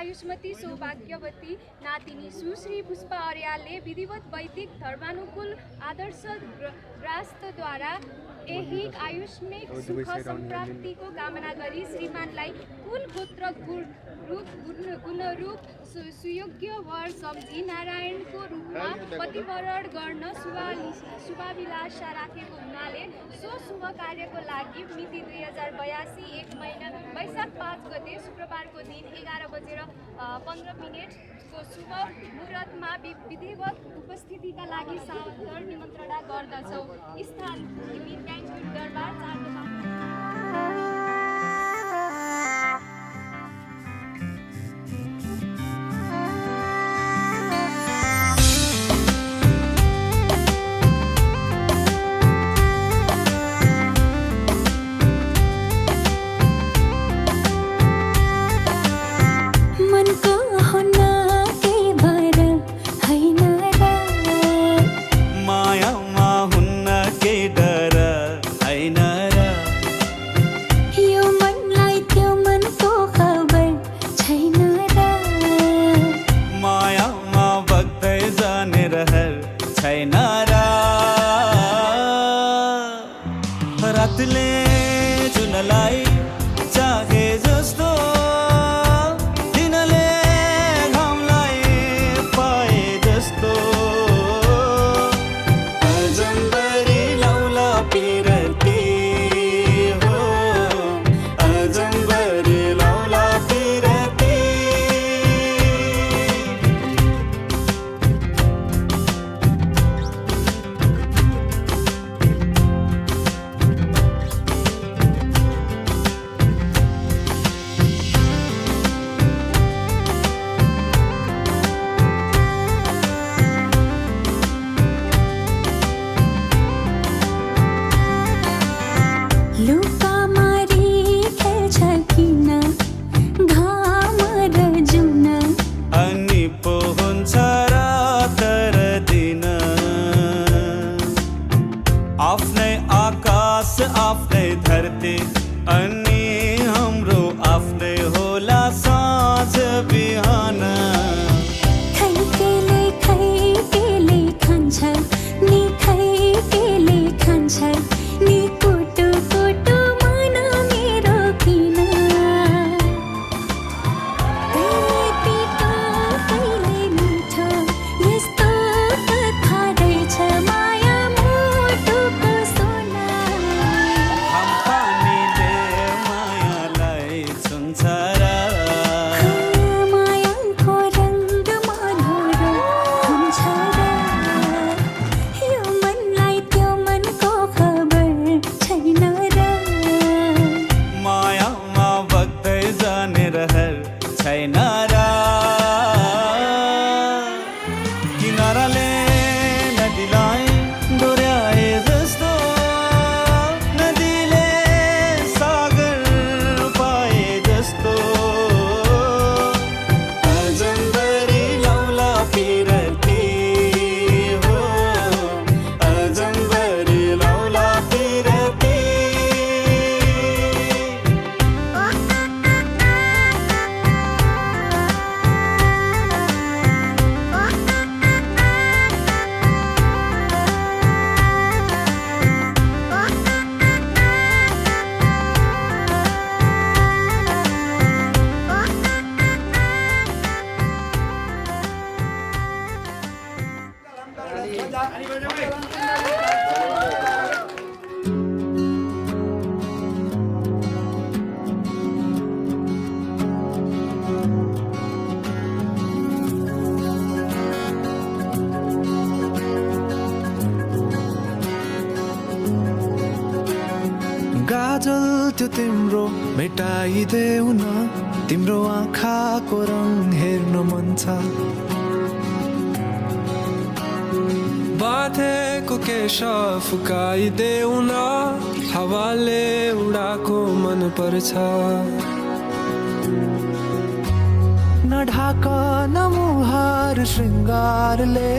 आयुष्मती सौभाग्यवती नातिनी सुश्री पुष्पा अर्यालले विधिवत वैदिक धर्मानुकूल आदर्श ग्रस्तद्वारा ऐहिक आयुष्मिक सुख सम्प्राप्तिको कामना गरी श्रीमानलाई कुल गोत्र गुणरूप सुयोग्य वर सम्झी नारायणको रूपमा पतिवरण गर्न शुभाभिलाषा राखेको हुनाले सो शुभ कार्यको लागि मिति 2082 1 महिना वैशाख 5 गते शुक्रबारको दिन 11:15 को शुभ मुहुर्तमा विधिवत उपस्थितिका लागि सादर निमन्त्रणा गर्दछौँ। स्थान ज्ञानपीठ दरबार 4 रातले जुनलाई चाहे जस्तो दिनले घामलाई पाए जस्तो अजम्बरी लौला पिरती हो अजम्बरी लौला पिरती आफ्नै आकाश आफ्नै धरती अनि हाम्रो आफ्नै होला साँझ बिहान खैकेले खान्छ नि खैकेले खान्छ नि कुटु कुटु मन मेरो किन कहिले पिठो कहिले मिठो यस्तो कथा रहेछ माया मुटुको सोना हाम्फानीले मायालाई छुन्छ र मायाको रङ्ग मनोरो हुन्छ र यो मनलाई त्यो मनको खबर छैन र मायामा बग्दै जाने रहर छैन र किनाराले नदीलाई डोर्याए जस्तो नदीले सागर पाए जस्तो अजम्बरी लौला पिरती हो अजम्बरी लौला पिरती गाजल त्यो तिम्रो मेटाइदेऊ न तिम्रो आँखाको रङ हेर्न मन छ बाँधेको केश फुकाइदेऊ न हावाले उडाको मन पर्छ नढाक न मुहार श्रृङ्गारले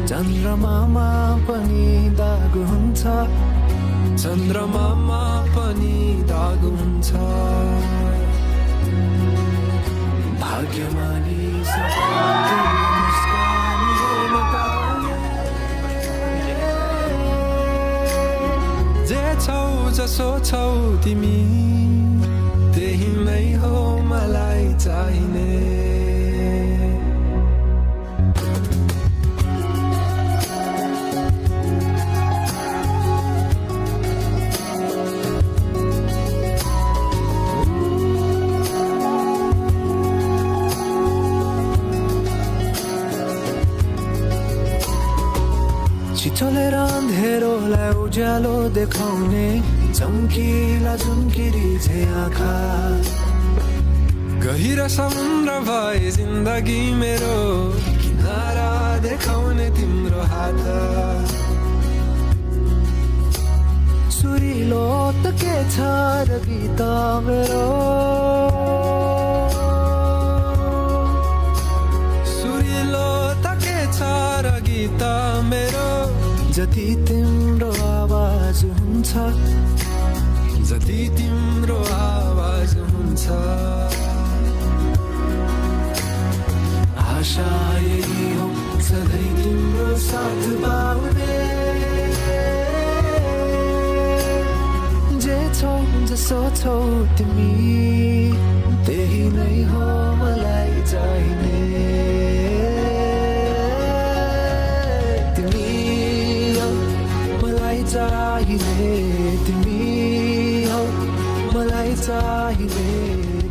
चन्द्रमामा पनि दाग हुन्छ चन्द्रमामा पनि दाग हुन्छ भाग्यमानी जे छौ जसो छौ तिमी त्यही नै हो मलाई चाहिने चलेर अँधेरोलाई उज्यालो देखाउने चम्किला चम्किरी छे आँखा गहिरो समुद्र भए जिन्दगी मेरो किनारा देखाउने तिम्रो हात सुरिलो त के छ र गीत मेरो सुरिलो त के छ र गीत मेरो जति तिम्रो आवाज हुन्छ जति तिम्रो आवाज हुन्छ आशा यही हो सधैँ तिम्रो साथ पाउने जे छौ जसो छौ तिमी त्यही नै हो मलाई चाहिने चाहिए तिमी हो मलाई चाहिए